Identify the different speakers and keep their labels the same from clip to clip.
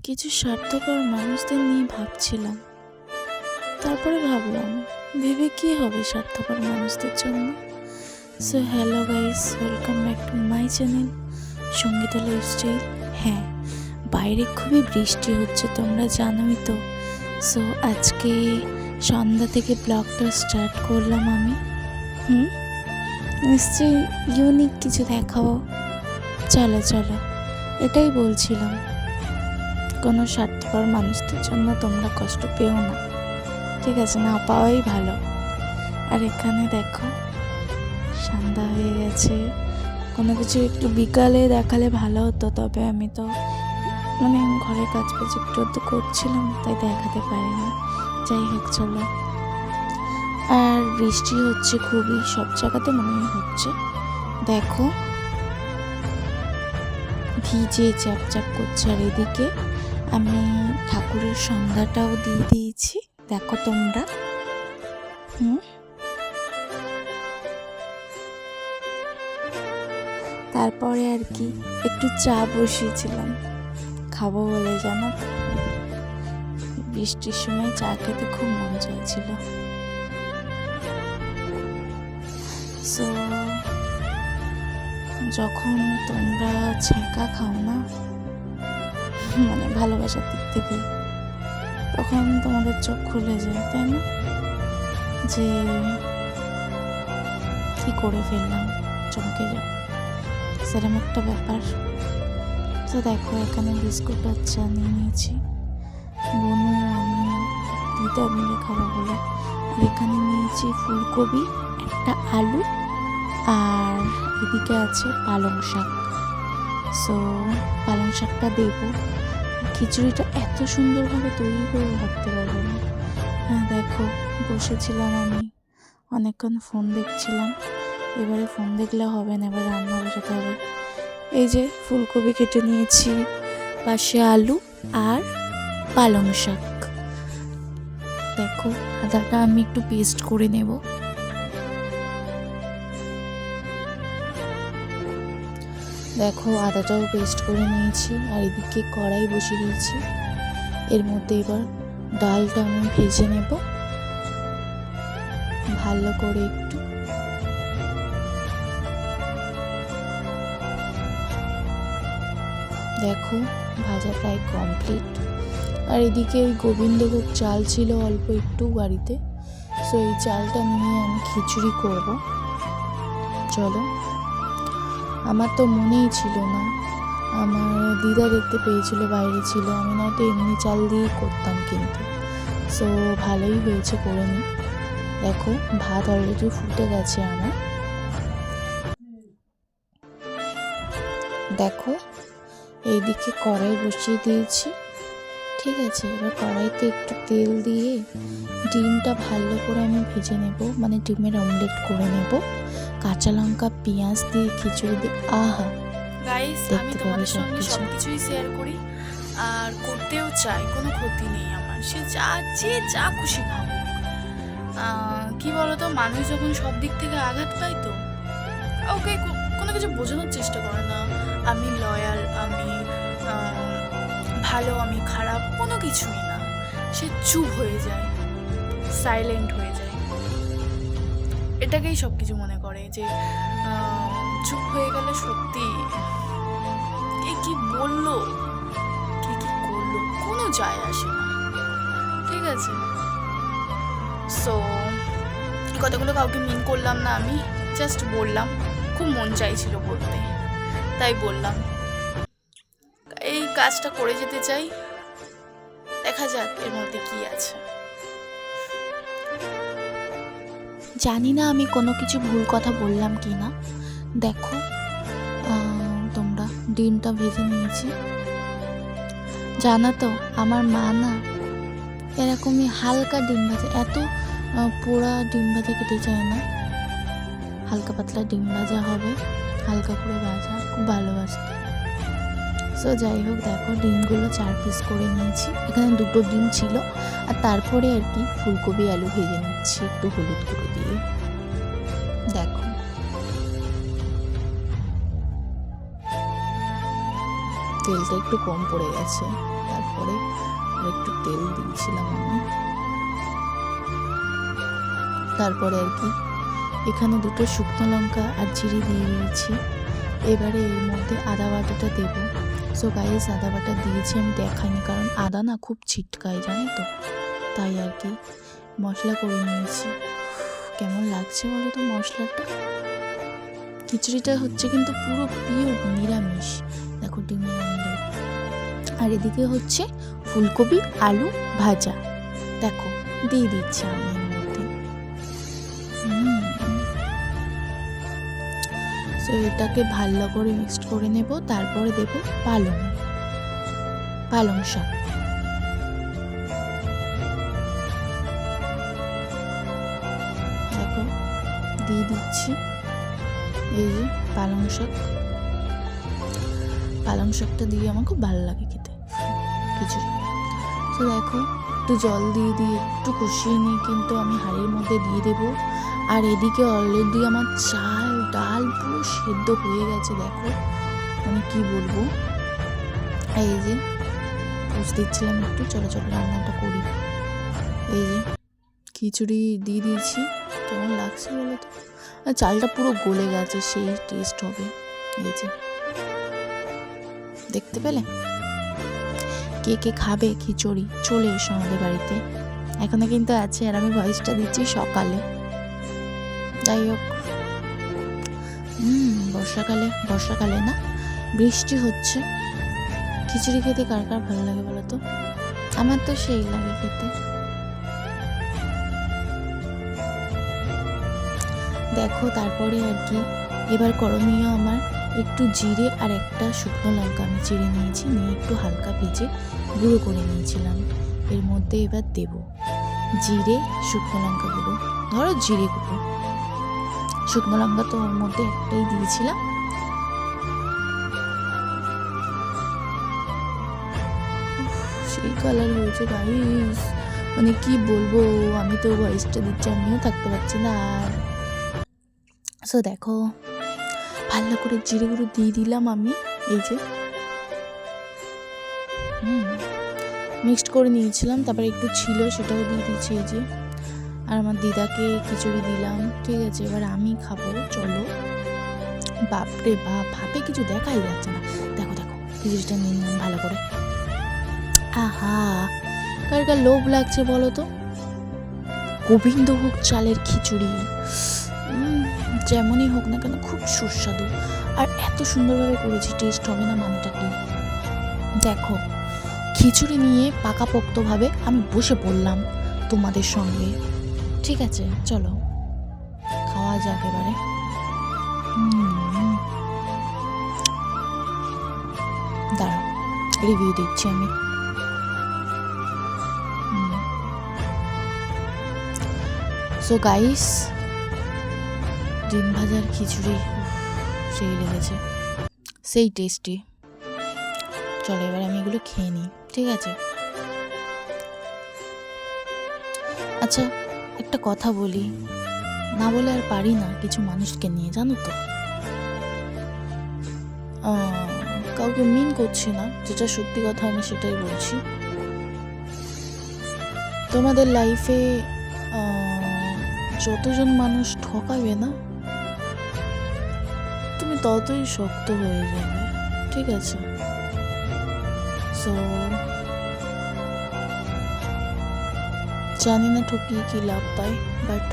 Speaker 1: কিছু স্বার্থপর মানুষদের নিয়ে ভাবছিলাম। তারপরে ভাবলাম, ভেবে কি হবে স্বার্থপর মানুষদের জন্য। So hello guys, welcome back to my channel Sangeeta lifestyle. হ্যাঁ, বাইরে খুবই বৃষ্টি হচ্ছে, তোমরা জানোই তো। সো আজকে সন্ধ্যা থেকে ব্লগটা স্টার্ট করলাম আমি। নিশ্চয়ই ইউনিক কিছু দেখাবো। চলো চলো, এটাই বলছিলাম, কোনো স্বার্থপর মানুষদের জন্য তোমরা কষ্ট পেও না, ঠিক আছে? না পাওয়াই ভালো। আর এখানে দেখো সন্ধ্যা হয়ে গেছে, কোনো কিছু একটু বিকালে দেখালে ভালো হতো, তবে আমি তো ঘরের কাজ বাজ একটু করছিলাম, তাই দেখাতে পারিনি। যাই হোক চলো। আর বৃষ্টি হচ্ছে খুবই, সব জায়গাতে মনে হয় হচ্ছে। দেখো ভিজে চ্যাপচ্যাপ করছে। আর এদিকে আমি ঠাকুরের সন্ধ্যাটাও দিয়ে দিয়েছি, দেখো তোমরা। তারপরে আর কি একটু চা বসিয়েছিলাম খাবো বলে, জানো তো বৃষ্টির সময় চা খেতে খুব মন চাইছিল। সো যখন তোমরা ছ্যাঁকা খাও না, ভালোবাসার দিক থেকে, তখন তোমাদের চোখ খুলে যায়, তাই না? যে কি করে ফেললাম, চমকে যাও, সেরকম একটা ব্যাপার। তো দেখো এখানে বিস্কুট আর চা নিয়ে নিয়েছি, বনু আমি দিদা মিলে খাবো বলে। আর এখানে নিয়েছি ফুলকপি, একটা আলু, আর এদিকে আছে পালং শাক। সো পালং শাকটা দেবো। খিচুড়িটা এত সুন্দরভাবে তৈরি করে ভাবতে পারবো না। হ্যাঁ দেখো, বসেছিলাম আমি অনেকক্ষণ ফোন দেখছিলাম। এবারে ফোন দেখলে হবে না, এবার রান্না বসাতে হবে। এই যে ফুলকপি কেটে নিয়েছি, পাশে আলু আর পালং শাক। দেখো আদাটা আমি একটু পেস্ট করে নেব। দেখো আদাটাও পেস্ট করে নিয়েছি। আর এদিকে কড়াই বসিয়ে দিয়েছি, এর মধ্যে এবার ডালটা আমি ভেজে নেব ভালো করে একটু। দেখো ভাজা প্রায় কমপ্লিট। আর এদিকে ওই গোবিন্দভোগ চাল ছিল অল্প একটু বাড়িতে, সো এই চালটা নিয়ে আমি খিচুড়ি করব। চলো, আমার তো মনেই ছিল না, আমার দিদা দেখতে পেয়েছিল, বাইরে ছিল, আমি নয়তো এমনি চাল দিয়েই করতাম, কিন্তু সো ভালোই হয়েছে করে নিই। দেখো ভাত অলরেডি ফুটে গেছে আমার। দেখো এইদিকে কড়াই বসিয়ে দিয়েছি, ঠিক আছে? এবার কড়াইতে একটু তেল দিয়ে ডিমটা ভালো করে আমি ভেজে নেব, ডিমের অমলেট করে নেব, কাঁচা লঙ্কা পেঁয়াজ দিয়ে খিচুড়ি দিয়ে। আহা
Speaker 2: গাইস, আমি তোমাদের সঙ্গে সবকিছুই শেয়ার করি আর করতেও চাই, কোনো ক্ষতি নেই আমার। সে যা খুশি ভাবুক। কি বলতো, মানুষ যখন সব দিক থেকে আঘাত পায়, তো ওকে কোনো কিছু বোঝানোর চেষ্টা করে না, আমি লয়াল, আমি ভালো, আমি খারাপ, কোনো কিছুই না। সে চুপ হয়ে যায়, সাইলেন্ট হয়ে যায়, এটাকেই সব কিছু মনে করে যে চুপ হয়ে গেলে সত্যি কে কি বললো, কে কি করলো, কোনো যায় আসে না, ঠিক আছে? সো কথাগুলো কাউকে মিন করলাম না, আমি জাস্ট বললাম, খুব মন চাইছিল বলতে, তাই বললাম। এই কাজটা করে যেতে চাই, দেখা যাক এর মধ্যে কি আছে।
Speaker 1: জানি না আমি কোনো কিছু ভুল কথা বললাম কি না। দেখো তোমরা, ডিমটা ভেজে নিয়েছি। জানো তো আমার মা না এরকমই হালকা ডিম ভাজা, এত পোড়া ডিম ভাজা খেতে চায় না, হালকা পাতলা ডিম ভাজা হবে, হালকা করে ভাজা, খুব ভালোবাসতে। সো যাই হোক, দেখো ডিমগুলো 4 পিস করে নিয়েছি, এখানে 2টো ডিম ছিল। আর তারপরে আর কি ফুলকপি আলু ভেজে নিচ্ছি একটু হলুদ গুঁড়ো দিয়ে। দেখো তেলটা একটু কম পড়ে গেছে, তারপরে আর একটু তেল দিয়েছিলাম আমি। তারপরে আর কি এখানে 2টো শুকনো লঙ্কা আর জিরে দিয়ে দিয়েছি। এবারে এর মধ্যে আদা বাটাটা দেবো। সো গাইস, আদা বাটা দিয়েছি, আমি দেখাইনি কারণ আদা না খুব ছিটকায়, জানো তো, তাই আর কি মশলা করে নিয়েছি। কেমন লাগছে বলো তো মশলাটা? খিচুড়িটা হচ্ছে কিন্তু পুরো পিওর নিরামিষ। দেখো ডিমের অমলেট, আর এদিকে হচ্ছে ফুলকপি আলু ভাজা। দেখো দিয়ে দিচ্ছি আমি এর মধ্যে। তো এটাকে ভালো করে মিক্সড করে নেব। তারপরে দেব পালং শাক। দেখো দিয়ে দিচ্ছি এই যে পালং শাকটা দিয়ে আমার খুব ভালো লাগে খেতে খিচুড়ি। তো দেখো একটু জল দিয়ে একটু কষিয়ে নিয়ে কিন্তু আমি হাঁড়ির মধ্যে দিয়ে দেবো। আর এদিকে অলরেডি আমার চাল ডাল পুরো সেদ্ধ হয়ে গেছে। দেখো মানে কি বলবো, এই যে বুঝ দিচ্ছিলাম একটু, চলো রান্নাটা করি। এই যে খিচুড়ি দিয়ে দিয়েছি, কেমন লাগছে বলো তো? আর চালটা পুরো গলে গেছে, সেই টেস্ট হবে। এই যে দেখতে পেলে? কে খাবে খিচুড়ি চলে এসো আমাদের বাড়িতে। এখনো কিন্তু আছে, আর আমি ভয়েসটা দিচ্ছি সকালে। যাই হোক, বর্ষাকালে না, বৃষ্টি হচ্ছে, খিচুড়ি খেতে কার কার ভালো লাগে বলো তো? আমার তো সেই লাগে খেতে। দেখো তারপরে আর কি এবার করণীয় আমার একটু জিরে আর একটা শুকনো লঙ্কা আমি চিড়ে নিয়েছি, নিয়ে একটু হালকা ভেজে গুঁড়ো করে নিয়েছিলাম। এর মধ্যে এবার দেব জিরে, শুকনো লঙ্কা গুঁড়ো, ধরো জিরে গুঁড়ো, শুকনো লঙ্কা তো ওর মধ্যে একটাই দিয়েছিলাম। সেই কালার হয়েছে গাইস, মানে কি বলবো, আমি তো ভয়েসটা দিচ্ছি, আমিও থাকতে পারছি না। আর সো দেখো ভালো করে জিরে গুঁড়ো দিয়ে দিলাম আমি, এই যে মিক্সড করে নিয়েছিলাম। তারপরে একটু ছিল সেটাও দিয়ে দিচ্ছি এই যে। আর আমার দিদাকে খিচুড়ি দিলাম, ঠিক আছে। এবার আমি খাবো, চলো। বাপরে বাপ, ভাবে কিছু দেখাই যাচ্ছে না। দেখো খিচুড়িটা নিয়ে নিলাম ভালো করে। আহা, কার কার লোভ লাগছে বলো তো? গোবিন্দভোগ চালের খিচুড়ি, যেমনই হোক না কেন খুব সুস্বাদু, আর এত সুন্দরভাবে করেছি, টেস্ট হবে না মানেটা কি? দেখো খিচুড়ি নিয়ে পাকাপোক্তভাবে আমি বসে পড়লাম তোমাদের সঙ্গে, ঠিক আছে। চলো খাওয়া যাক এবারে। দাঁড়াও রিভিউ দিচ্ছি আমি। সো গাইস, ডিম ভাজার খিচুড়ি সেই লেগেছে, সেই টেস্টি। চলো এবার আমি এগুলো খেয়ে নিই, ঠিক আছে। আচ্ছা একটা কথা বলি, না বলে আর পারি না কিছু মানুষকে নিয়ে, জানো তো। কাউকে মিন করছি না, যেটা সত্যি কথা আমি সেটাই বলছি। তোমাদের লাইফে যতজন মানুষ ঠকাবে না, তুমি ততই শক্ত হয়ে যাবে, ঠিক আছে। সো জানি না ঠকিয়ে কি লাভ পাই, বাট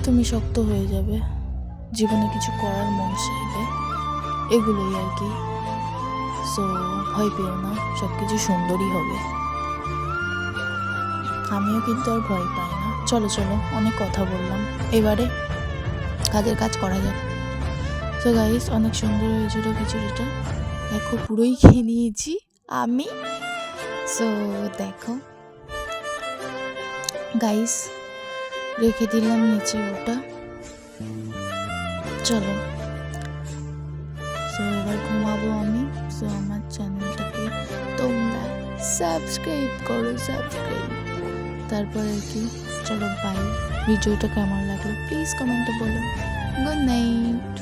Speaker 1: তুমি শক্ত হয়ে যাবে, জীবনে কিছু করার মন চাইবে, এগুলোই আর কি। সো ভয় পেও না, সব কিছু সুন্দরই হবে। আমিও কিন্তু আর ভয় পাই না। চলো অনেক কথা বললাম, এবারে কাজের কাজ করা যাক। সো গাইস, অনেক সুন্দর হয়েছিল খিচুড়িটা, দেখো পুরোই খেয়ে নিয়েছি আমি। সো দেখো গাইস, রেখে দিলাম নিচে ওটা। চলো, সো এবার ঘুমাবো আমি। সো আমার চ্যানেলটাকে তোমরা সাবস্ক্রাইব করো, তারপর আর কি। চলো বাই। ভিডিওটা কেমন লাগলো প্লিজ কমেন্টে বলো। Good night.